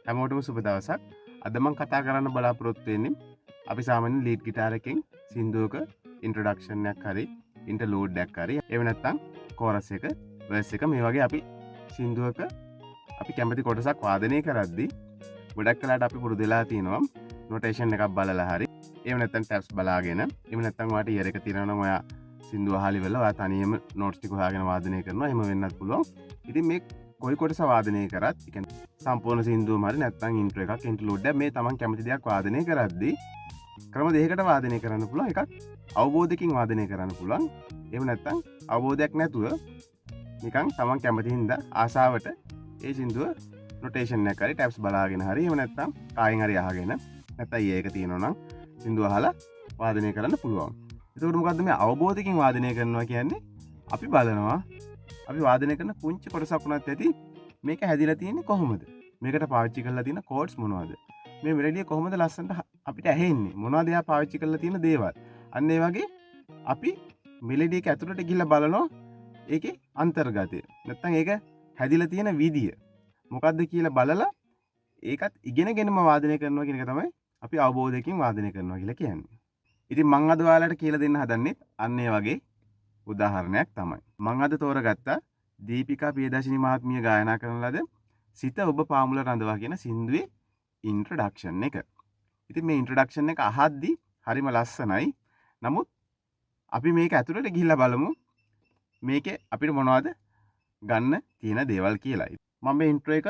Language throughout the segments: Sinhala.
හැමෝටම සුබ දවසක්. අද මම කතා කරන්න බලාපොරොත්තු වෙන්නේ අපි සාමාන්‍ය ලීඩ් ගිටාර් එකෙන් සින්දුවක ඉන්ට්‍රොඩක්ෂන් එකක් හරි ඉන්ටර්ලූඩ් එකක් හරි එහෙම නැත්නම් කෝරස් එක වර්ස් එක මේ වගේ අපි සින්දුවක අපි කැමති කොටසක් වාදනය කරද්දී ගොඩක් වෙලාවට අපි පුරුදු වෙලා තියෙනවා නොටේෂන් එකක් බලලා හරි එහෙම නැත්නම් ටැබ්ස් බලාගෙන එහෙම නැත්නම් ඔයාට ඉයර් එක තියෙනවා නම් ඔයා සින්දුව අහලා ඉවරලා ඔයා තනියම නෝට්ස් ටික හොයාගෙන වාදනය කරනවා. එහෙම වෙන්නත් පුළුවන්. ඉතින් මේ කොයි කොටස වාදනය කරත් ඒ කියන්නේ සම්පූර්ණ සින්දුවම හරි නැත්නම් ඉන්ට්‍රෝ එකක් ඉන්ටර්ලූඩ් එකක් මේ තමන් කැමති දෙයක් වාදනය කරද්දී ක්‍රම දෙකකට වාදනය කරන්න පුළුවන්. එකක් අවබෝධයකින් වාදනය කරන්න පුළුවන්. එහෙම නැත්නම් අවබෝධයක් නැතුව නිකන් තමන් කැමති හින්දා ආසාවට ඒ සින්දුව නොටේෂන් එකක් හරි ටැබ්ස් බලාගෙන හරි එහෙම නැත්නම් කායෙන් හරි අහගෙන නැත්නම් ඒක තියෙනවා නම් සින්දුව අහලා වාදනය කරන්න පුළුවන්. එතකොට මොකද්ද මේ අවබෝධයකින් වාදනය කරනවා කියන්නේ? අපි බලනවා අපි වාදනය කරන පුංචි කොටසක් වුණත් ඇති මේක හැදිලා තියෙන්නේ කොහොමද? මේකට පාවිච්චි කරලා තියෙන කෝඩ්ස් මොනවද? මේ මෙලඩිය කොහොමද ලස්සනට අපිට ඇහෙන්නේ? මොනවද එයා පාවිච්චි කරලා තියෙන දේවල්? අන්න ඒ වගේ අපි මෙලඩිය එක ඇතුළට ගිහිල්ලා බලනවා ඒකේ අන්තර්ගතය. නැත්තම් ඒක හැදිලා තියෙන විදිය මොකද්ද කියලා බලලා ඒකත් ඉගෙනගෙනම වාදනය කරනවා කියන එක තමයි අපි අවබෝධයකින් වාදනය කරනවා කියලා කියන්නේ. ඉතින් මම අද ඔයාලට කියලා දෙන්න හදන්නේ අන්න ඒ වගේ උදාහරණයක් තමයි. මම අද තෝරගත්තා දීපිකා පියදර්ශිනී මහත්මිය ගායනා කරන ලද සිත ඔබ පාමුල රඳවා කියන සින්දුවේ ඉන්ට්‍රොඩක්ෂන් එක. ඉතින් මේ ඉන්ට්‍රොඩක්ෂන් එක අහද්දි හරිම ලස්සනයි. නමුත් අපි මේක ඇතුළට ගිහිල්ලා බලමු මේකේ අපිට මොනවද ගන්න තියෙන දේවල් කියලා. මම මේ ඉන්ට්‍රෝ එක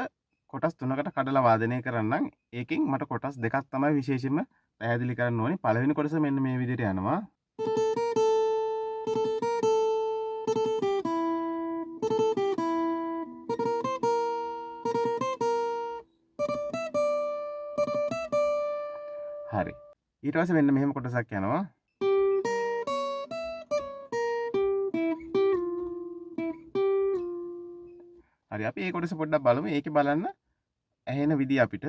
කොටස් 3කට කඩලා වාදනය කරන්නම්. ඒකෙන් මට කොටස් දෙකක් තමයි විශේෂයෙන්ම පැහැදිලි කරන්න ඕනේ. පළවෙනි කොටස මෙන්න මේ විදිහට යනවා. හරි. ඊට පස්සේ මෙන්න මෙහෙම කොටසක් යනවා. හරි අපි මේ කොටස පොඩ්ඩක් බලමු. ඒකේ බලන්න ඇහෙන විදිය අපිට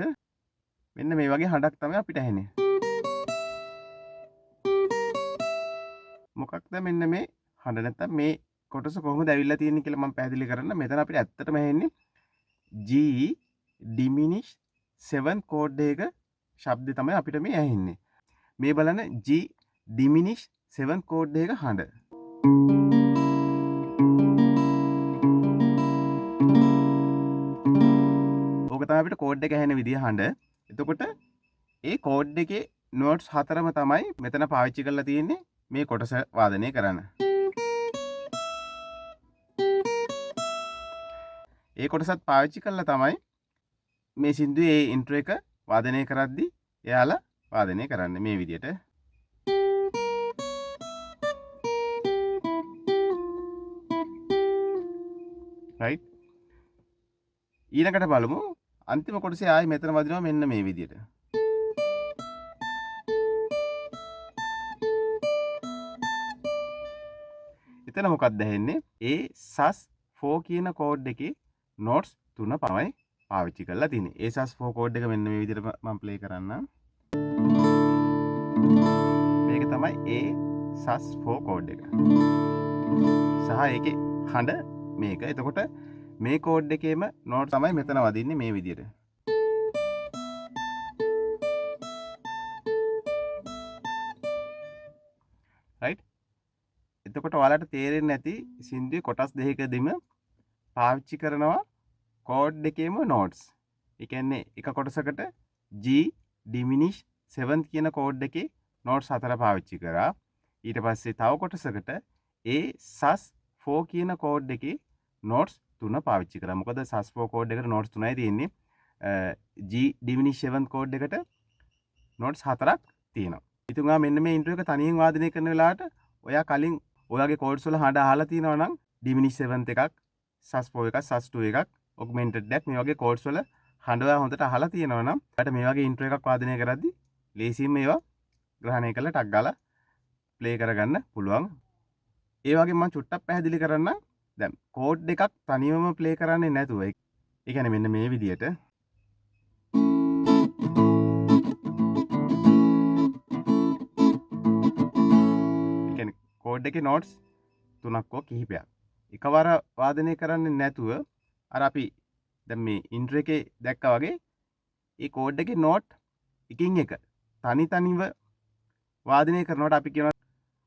මෙන්න මේ වගේ හඬක් තමයි අපිට ඇහෙන්නේ. මොකක්ද මෙන්න මේ හඬ නැත්තම් මේ කොටස කොහොමද ඇවිල්ලා තියෙන්නේ කියලා මම පැහැදිලි කරන්න. මෙතන අපිට ඇත්තටම ඇහෙන්නේ G diminish 7 කෝඩ් එක ශබ්දය තමයි අපිට මේ ඇහෙන්නේ. මේ බලන්න G diminish 7 කෝඩ් එක හඬ. ඕක තමයි අපිට කෝඩ් එක ඇහෙන විදිය හඬ. එතකොට ඒ කෝඩ් එකේ නෝට්ස් හතරම තමයි මෙතන පාවිච්චි කරලා තියෙන්නේ මේ කොටස වාදනය කරන්න. ඒ කොටසත් පාවිච්චි කරලා තමයි මේ සින්දුවේ ඒ ඉන්ට්‍රෝ එක වාදනය කරද්දී එයාලා වාදනය කරන්නේ මේ විදියට. right ඊළඟට බලමු අන්තිම කොටසේ ආයි මෙතන වදිනවා මෙන්න මේ විදියට. එතන මොකක්ද ඇහෙන්නේ? ඒ සස් 4 කියන කෝඩ් එකේ නෝට්ස් 3 පමණයි පාවිච්චි කරලා තියෙන්නේ. ඒ සස් 4 කෝඩ් එක මෙන්න මේ විදිහට මම ප්ලේ කරන්නම්. මේක තමයි ඒ සස් 4 කෝඩ් එක. සහ ඒකේ හඬ මේක. එතකොට මේ කෝඩ් එකේම නෝට් තමයි මෙතන වදින්නේ මේ විදිහට. right එතකොට ඔයාලට තේරෙන්නේ නැති සින්දුවේ කොටස් දෙකකදීම පාවිච්චි කරනවා කෝඩ් එකේම නෝට්ස්. ඒ කියන්නේ එක කොටසකට G diminish 7 කියන කෝඩ් එකේ නෝට්ස් 4 පාවිච්චි කරා. ඊට පස්සේ තව කොටසකට A sus 4 කියන කෝඩ් එකේ නෝට්ස් 3 පාවිච්චි කරා. මොකද sus 4 කෝඩ් එකට නෝට්ස් 3යි තියෙන්නේ. G diminish 7 කෝඩ් එකට නෝට්ස් 4ක් තියෙනවා. ඉතින් ඔයා මෙන්න මේ ඉන්ට්‍රෝ එක තනියෙන් වාදනය කරන වෙලාවට ඔයා කලින් ඔයාගේ කෝඩ්ස් වල හඬ අහලා තියෙනවා නම් diminish 7th එකක් sus 4 එකක් sus 2 එකක් augmented එකක් මේ වගේ කෝඩ්ස් වල හඬ ඔයා හොඳට අහලා තියෙනවා නම් ඔයාලට මේ වගේ ඉන්ට්‍රෝ එකක් වාදනය කරද්දී ලේසියෙන් මේවා ග්‍රහණය කරලා ටක් ගාලා ප්ලේ කරගන්න පුළුවන්. ඒ වගේම මම චුට්ටක් පැහැදිලි කරන්නම්. දැන් කෝඩ් එකක් තනියම ප්ලේ කරන්නේ නැතුව ඒ කියන්නේ මෙන්න මේ විදියට කෝඩ් එකේ නෝට්ස් 3ක් හෝ කිහිපයක් එකවර වාදනය කරන්නේ නැතුව අර අපි දැන් මේ ඉන්ට්‍රෝ එකේ දැක්කා වගේ ඒ කෝඩ් එකේ නෝට් එකින් එක තනි තනිව වාදනය කරනවට අපි කියනවා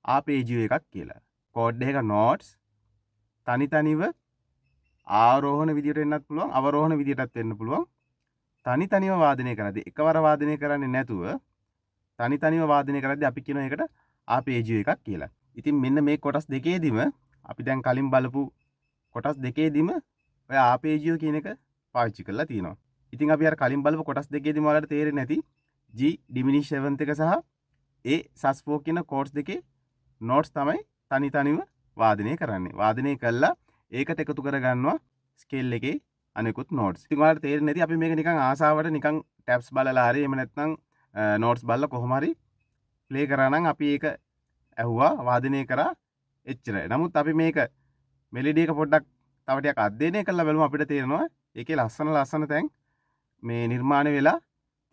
ආපේජියෝ එකක් කියලා. කෝඩ් එකක නෝට්ස් තනි තනිව ආරෝහණ විදියට වෙන්නත් පුළුවන් අවරෝහණ විදියටත් වෙන්න පුළුවන්. තනි තනිව වාදනය කරද්දී එකවර වාදනය කරන්නේ නැතුව තනි තනිව වාදනය කරද්දී අපි කියනවා ඒකට ආපේජියෝ එකක් කියලා. ඉතින් මෙන්න මේ කොටස් දෙකේදීම අපි දැන් කලින් බලපු කොටස් දෙකේදීම ඔය ආපේජියෝ කියන එක පාවිච්චි කරලා තියෙනවා. ඉතින් අපි අර කලින් බලපු කොටස් දෙකේදීම ඔයාලට තේරෙන්නේ නැති G diminished seventh එක සහ A sus4 කියන කෝඩ්ස් දෙකේ නෝට්ස් තමයි තනි තනිව වාදනය කරන්නේ. වාදනය කළා ඒකට එකතු කරගන්නවා ස්කේල් එකේ අනෙකුත් නෝට්ස්. ඉතින් ඔයාලට තේරෙන්නේ නැති අපි මේක නිකන් ආසාවට නිකන් ටැබ්ස් බලලා හරි එහෙම නැත්නම් නෝට්ස් බලලා කොහොම හරි ප්ලේ කරා නම් අපි ඒක ඇහුවා වාදනය කරා එච්චරයි. නමුත් අපි මේක මෙලඩි එක පොඩ්ඩක් තව ටිකක් අධ්‍යයනය කරලා බලමු අපිට තේරෙනවා ඒකේ ලස්සන තැන් මේ නිර්මාණය වෙලා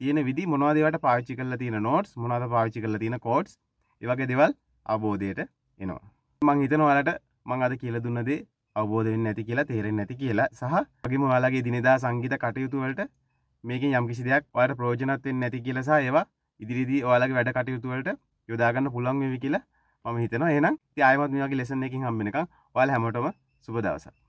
තියෙන විදි මොනවද ඒවට පාවිච්චි කරලා තියෙන නෝට්ස් මොනවද පාවිච්චි කරලා තියෙන කෝඩ්ස් ඒ වගේ දේවල් අවබෝධයට එනවා. මම හිතනවා ඔයාලට මම අද කියලා දුන්න දේ අවබෝධ වෙන්නේ නැති කියලා තේරෙන්නේ නැති කියලා සහ වගේම ඔයාලගේ දිනදා සංගීත කටයුතු වලට මේකෙන් යම්කිසි දෙයක් ඔයාලට ප්‍රයෝජනවත් වෙන්නේ නැති කියලා සහ ඒවා ඉදිරියේදී ඔයාලගේ වැඩ කටයුතු වලට යොදා ගන්න පුළුවන් වෙවි කියලා මම හිතනවා. එහෙනම් ඉතින් ආයෙමත් මේ වගේ ලෙසන් එකකින් හම්බ වෙනකන් ඔයාලා හැමෝටම සුබ දවසක්.